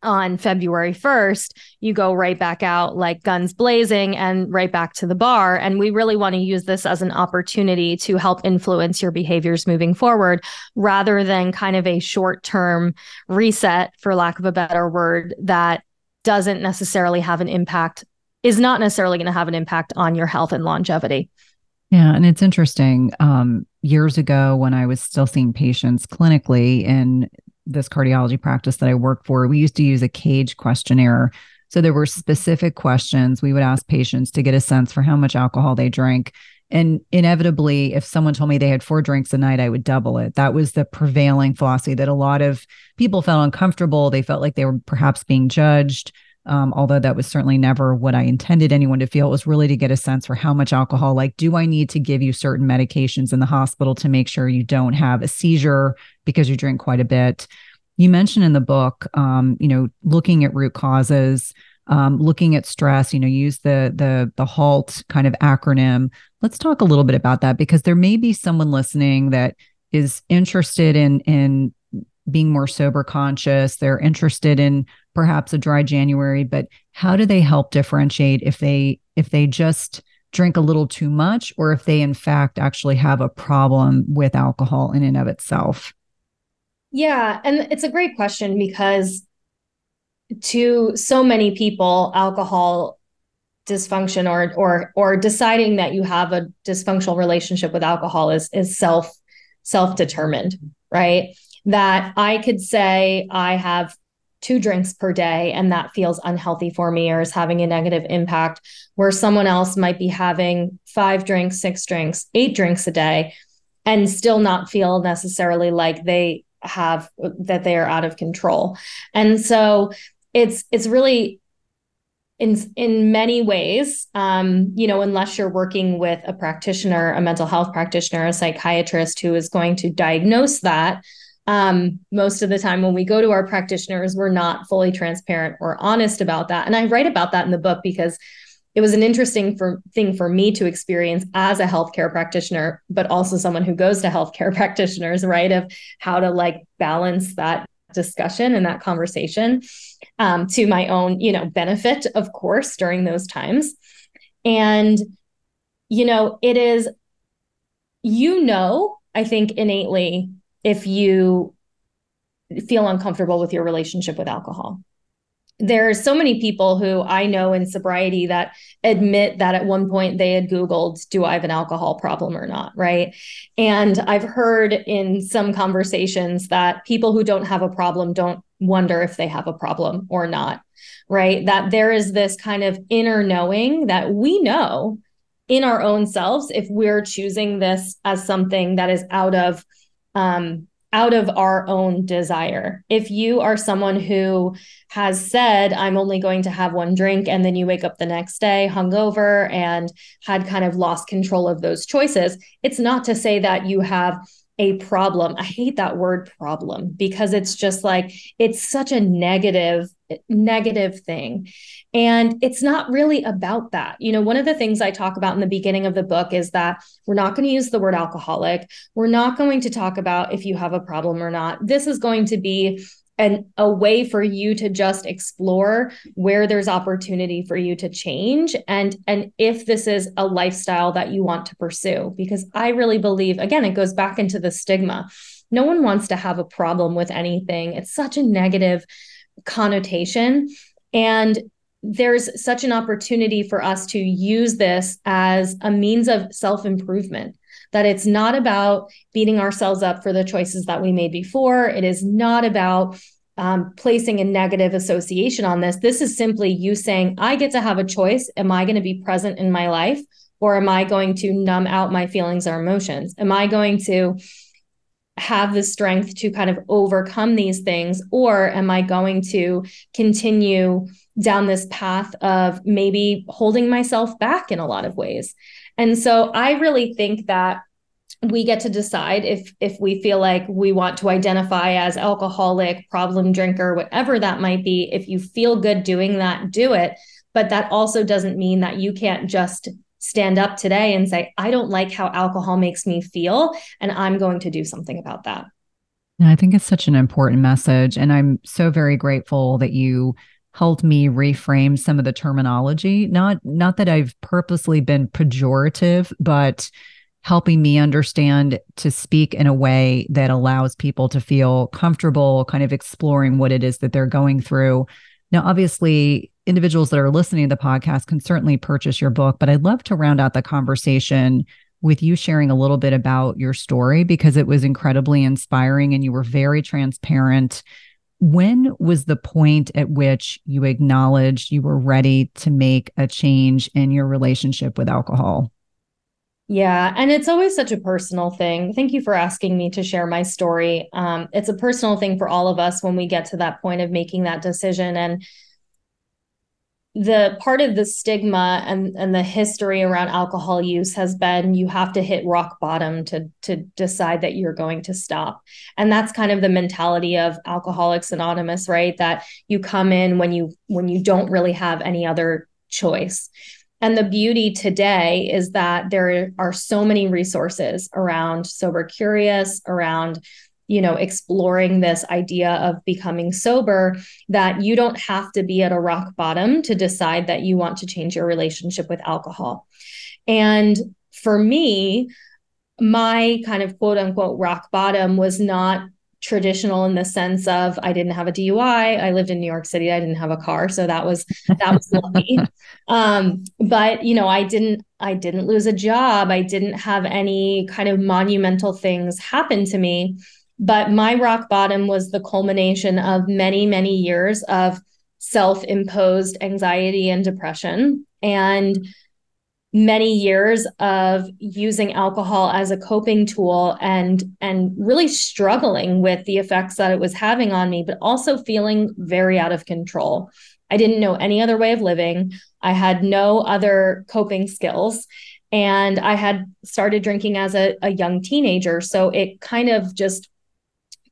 on February 1st, you go right back out like guns blazing and right back to the bar. And we really want to use this as an opportunity to help influence your behaviors moving forward rather than kind of a short-term reset, for lack of a better word, that doesn't necessarily have an impact, is not necessarily going to have an impact on your health and longevity. Yeah. And it's interesting. Years ago, when I was still seeing patients clinically in this cardiology practice that I work for, we used to use a CAGE questionnaire. So there were specific questions we would ask patients to get a sense for how much alcohol they drank. And inevitably, if someone told me they had 4 drinks a night, I would double it. That was the prevailing philosophy that a lot of people felt uncomfortable. They felt like they were perhaps being judged. Although that was certainly never what I intended anyone to feel. It was really to get a sense for how much alcohol, like, do I need to give you certain medications in the hospital to make sure you don't have a seizure because you drink quite a bit? You mentioned in the book, looking at root causes, looking at stress, use the HALT kind of acronym. Let's talk a little bit about that because there may be someone listening that is interested in being more sober conscious. They're interested in perhaps a Dry January, but how do they help differentiate if they just drink a little too much or if they in fact actually have a problem with alcohol in and of itself? Yeah, and it's a great question because to so many people, alcohol dysfunction or deciding that you have a dysfunctional relationship with alcohol is self-determined, right? That I could say I have 2 drinks per day and that feels unhealthy for me or is having a negative impact, where someone else might be having 5 drinks, 6 drinks, 8 drinks a day and still not feel necessarily like they are out of control. And so it's really in many ways, unless you're working with a practitioner, a mental health practitioner, a psychiatrist who is going to diagnose that. Most of the time when we go to our practitioners, we're not fully transparent or honest about that. And I write about that in the book because it was an interesting thing for me to experience as a healthcare practitioner, but also someone who goes to healthcare practitioners, right? Of how to balance that discussion and that conversation, to my own, benefit, of course, during those times. And, it is, I think innately, if you feel uncomfortable with your relationship with alcohol. There's so many people who I know in sobriety that admit that at one point they had Googled, do I have an alcohol problem or not? Right. And I've heard in some conversations that people who don't have a problem don't wonder if they have a problem or not. Right. That there is this kind of inner knowing that we know in our own selves if we're choosing this as something that is out of our own desire. If you are someone who has said, I'm only going to have one drink, and then you wake up the next day hungover and had kind of lost control of those choices, it's not to say that you have a problem. I hate that word problem because it's just like, it's such a negative thing. And it's not really about that. One of the things I talk about in the beginning of the book is that we're not going to use the word alcoholic. We're not going to talk about if you have a problem or not. This is going to be a way for you to just explore where there's opportunity for you to change and if this is a lifestyle that you want to pursue. Because I really believe, again, it goes back into the stigma. No one wants to have a problem with anything. It's such a negative connotation. And there's such an opportunity for us to use this as a means of self-improvement, that it's not about beating ourselves up for the choices that we made before. It is not about placing a negative association on this. This is simply you saying, I get to have a choice. Am I going to be present in my life, or am I going to numb out my feelings or emotions? Am I going to have the strength to kind of overcome these things, or am I going to continue down this path of maybe holding myself back in a lot of ways? And so I really think that we get to decide if we feel like we want to identify as alcoholic, problem drinker, whatever that might be. If you feel good doing that, do it. But that also doesn't mean that you can't just stand up today and say, I don't like how alcohol makes me feel, and I'm going to do something about that. I think it's such an important message. And I'm so very grateful that you helped me reframe some of the terminology. Not that I've purposely been pejorative, but helping me understand to speak in a way that allows people to feel comfortable kind of exploring what it is that they're going through. Now, obviously, individuals that are listening to the podcast can certainly purchase your book, but I'd love to round out the conversation with you sharing a little bit about your story, because it was incredibly inspiring and you were very transparent. When was the point at which you acknowledged you were ready to make a change in your relationship with alcohol? Yeah. And it's always such a personal thing. Thank you for asking me to share my story. It's a personal thing for all of us when we get to that point of making that decision. And the part of the stigma and the history around alcohol use has been you have to hit rock bottom to decide that you're going to stop. And that's kind of the mentality of Alcoholics Anonymous, right? That you come in when you don't really have any other choice. And the beauty today is that there are so many resources around Sober Curious, around exploring this idea of becoming sober, that you don't have to be at a rock bottom to decide that you want to change your relationship with alcohol. And for me, my kind of quote unquote rock bottom was not traditional in the sense of I didn't have a DUI. I lived in New York City. I didn't have a car. So that was lucky. But I didn't lose a job. I didn't have any kind of monumental things happen to me. But my rock bottom was the culmination of many, many years of self-imposed anxiety and depression, and many years of using alcohol as a coping tool and really struggling with the effects that it was having on me, but also feeling very out of control. I didn't know any other way of living. I had no other coping skills. And I had started drinking as a young teenager. So it kind of just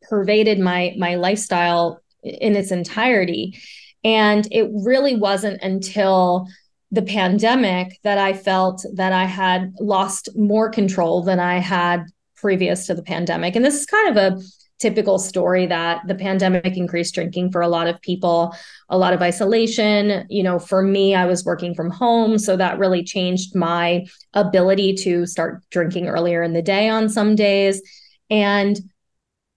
pervaded my lifestyle in its entirety. And it really wasn't until the pandemic that I felt that I had lost more control than I had previous to the pandemic. And this is kind of a typical story that the pandemic increased drinking for a lot of people, a lot of isolation. For me, I was working from home, so that really changed my ability to start drinking earlier in the day on some days. And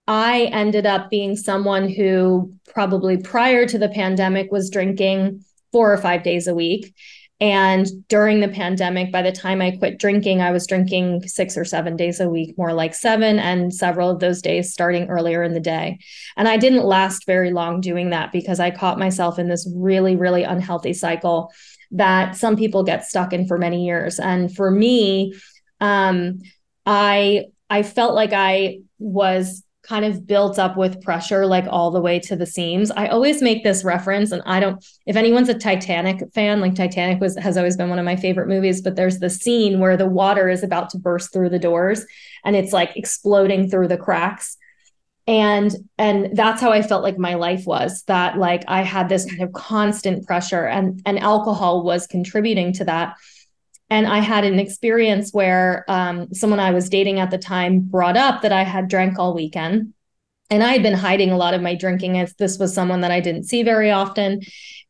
I ended up being someone who probably prior to the pandemic was drinking 4 or 5 days a week. And during the pandemic, by the time I quit drinking, I was drinking 6 or 7 days a week, more like 7, and several of those days starting earlier in the day. And I didn't last very long doing that because I caught myself in this really, really unhealthy cycle that some people get stuck in for many years. And for me, I felt like I was kind of built up with pressure, like all the way to the seams. I always make this reference, and if anyone's a Titanic fan, like Titanic has always been one of my favorite movies, but there's the scene where the water is about to burst through the doors and it's like exploding through the cracks. And that's how I felt like my life was, that like I had this kind of constant pressure, and alcohol was contributing to that. And I had an experience where someone I was dating at the time brought up that I had drank all weekend. And I had been hiding a lot of my drinking, as this was someone that I didn't see very often.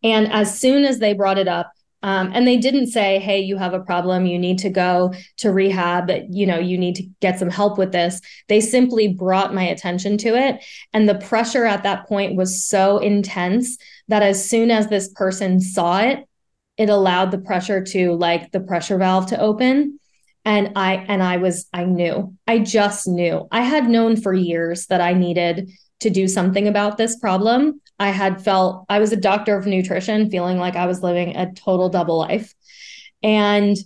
And as soon as they brought it up, and they didn't say, hey, you have a problem, you need to go to rehab, you need to get some help with this. They simply brought my attention to it. And the pressure at that point was so intense that as soon as this person saw it, it allowed the pressure to, like, the pressure valve to open. And I just knew. I had known for years that I needed to do something about this problem. I was a doctor of nutrition, feeling like I was living a total double life. And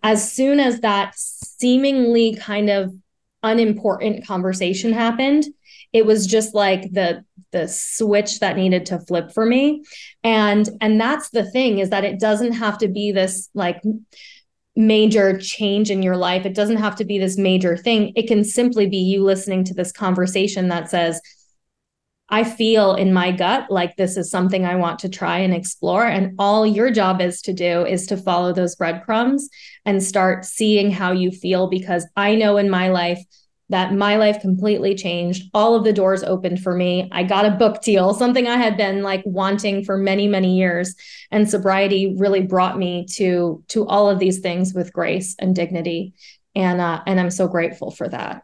as soon as that seemingly kind of unimportant conversation happened, it was just like the switch that needed to flip for me. And that's the thing, is that it doesn't have to be this like major change in your life. It doesn't have to be this major thing. It can simply be you listening to this conversation that says, I feel in my gut like this is something I want to try and explore. And all your job is to do is to follow those breadcrumbs and start seeing how you feel. Because I know in my life that my life completely changed. All of the doors opened for me. I got a book deal, something I had been like wanting for many, many years. And sobriety really brought me to all of these things with grace and dignity. And I'm so grateful for that.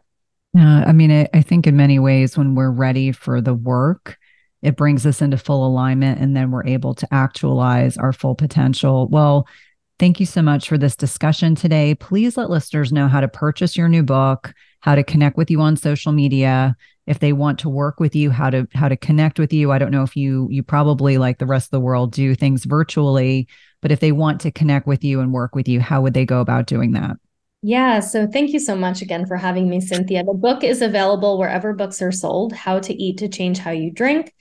I think in many ways, when we're ready for the work, it brings us into full alignment, and then we're able to actualize our full potential. Well, thank you so much for this discussion today. Please let listeners know how to purchase your new book, how to connect with you on social media, if they want to work with you, how to connect with you. I don't know if you probably, like the rest of the world, do things virtually, but if they want to connect with you and work with you, how would they go about doing that? Yeah, so thank you so much again for having me, Cynthia. The book is available wherever books are sold, How to Eat to Change How You Drink.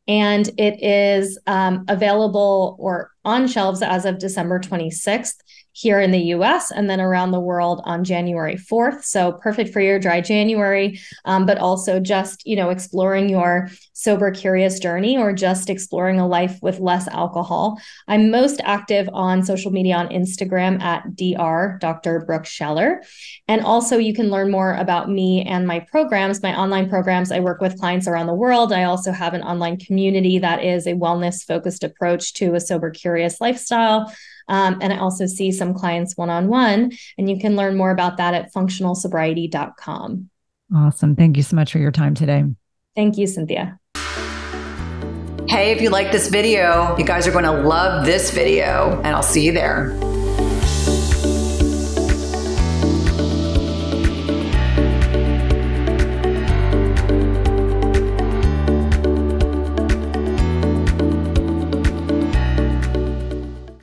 And it is available or on shelves as of December 26th here in the US, and then around the world on January 4th. So perfect for your dry January, but also just, exploring your sober, curious journey, or just exploring a life with less alcohol. I'm most active on social media on Instagram at Dr. Brooke Scheller. And also you can learn more about me and my programs, my online programs. I work with clients around the world. I also have an online community that is a wellness-focused approach to a sober, curious lifestyle. And I also see some clients one-on-one, and you can learn more about that at functionalsobriety.com. Awesome. Thank you so much for your time today. Thank you, Cynthia. Hey, if you like this video, you guys are going to love this video, and I'll see you there.